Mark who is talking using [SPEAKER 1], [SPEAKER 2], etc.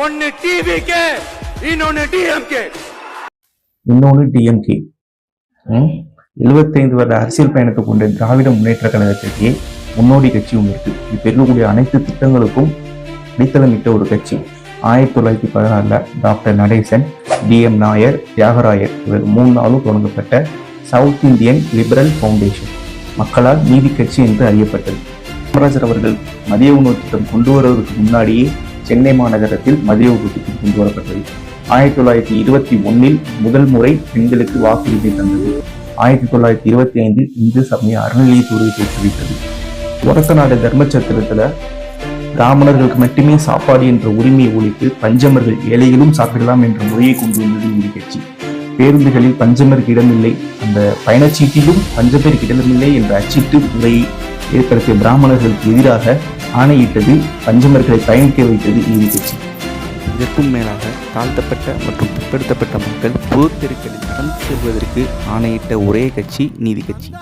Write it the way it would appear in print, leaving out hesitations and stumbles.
[SPEAKER 1] ஒன்னு டிவிகே, இன்னொன்னு டிஎம்கே.
[SPEAKER 2] 75 வருட அரசியல் பயணத்தை கொண்ட திராவிட முன்னேற்ற கழகத்திற்கு முன்னோடி கட்சி ஒன்று இருக்கு. இப்ப இருக்கக்கூடிய அனைத்து திட்டங்களுக்கும் அடித்தளமிட்ட ஒரு கட்சி. 1916 டாக்டர் நடேசன், DM நாயர், தியாகராயர் இவர் 3 நாளும் தொடங்கப்பட்ட சவுத் இந்தியன் லிபரல் ஃபவுண்டேஷன் மக்களால் நீதி கட்சி என்று அறியப்பட்டது. காமராஜர் அவர்கள் மதிய உணவு திட்டம் கொண்டு வருவதற்கு முன்னாடியே சென்னை மாநகரத்தில் மதிய உணவு திட்டம் கொண்டு வரப்பட்டது. 1921 முதல் முறை பெண்களுக்கு வாக்குரிமை தந்தது. 1925 இந்து சமய அறநிலையத்துறை தோற்றுவித்தது. ஒரத்த நாடு தர்மச்சத்திரத்துல பிராமணர்களுக்கு மட்டுமே சாப்பாடு என்ற உரிமையை ஒழித்து பஞ்சமர்கள் ஏழைகளும் சாப்பிடலாம் என்ற முறையை கொண்டு வந்தது நீதி கட்சி. பேருந்துகளில் பஞ்சமருக்கு இடமில்லை, அந்த பயணச்சீட்டிலும் பஞ்சமருக்கு இடமில்லை என்ற அச்சிட்டு முறையை ஏற்படுத்திய பிராமணர்களுக்கு எதிராக ஆணையிட்டது, பஞ்சமர்களை பயணிக்க வைத்தது நீதி கட்சி.
[SPEAKER 3] இதற்கும் மேலாக தாழ்த்தப்பட்ட மற்றும் பிற்படுத்தப்பட்ட மக்கள் பொது தெருக்களில் நடந்து செல்வதற்கு ஆணையிட்ட ஒரே கட்சி நீதி கட்சி.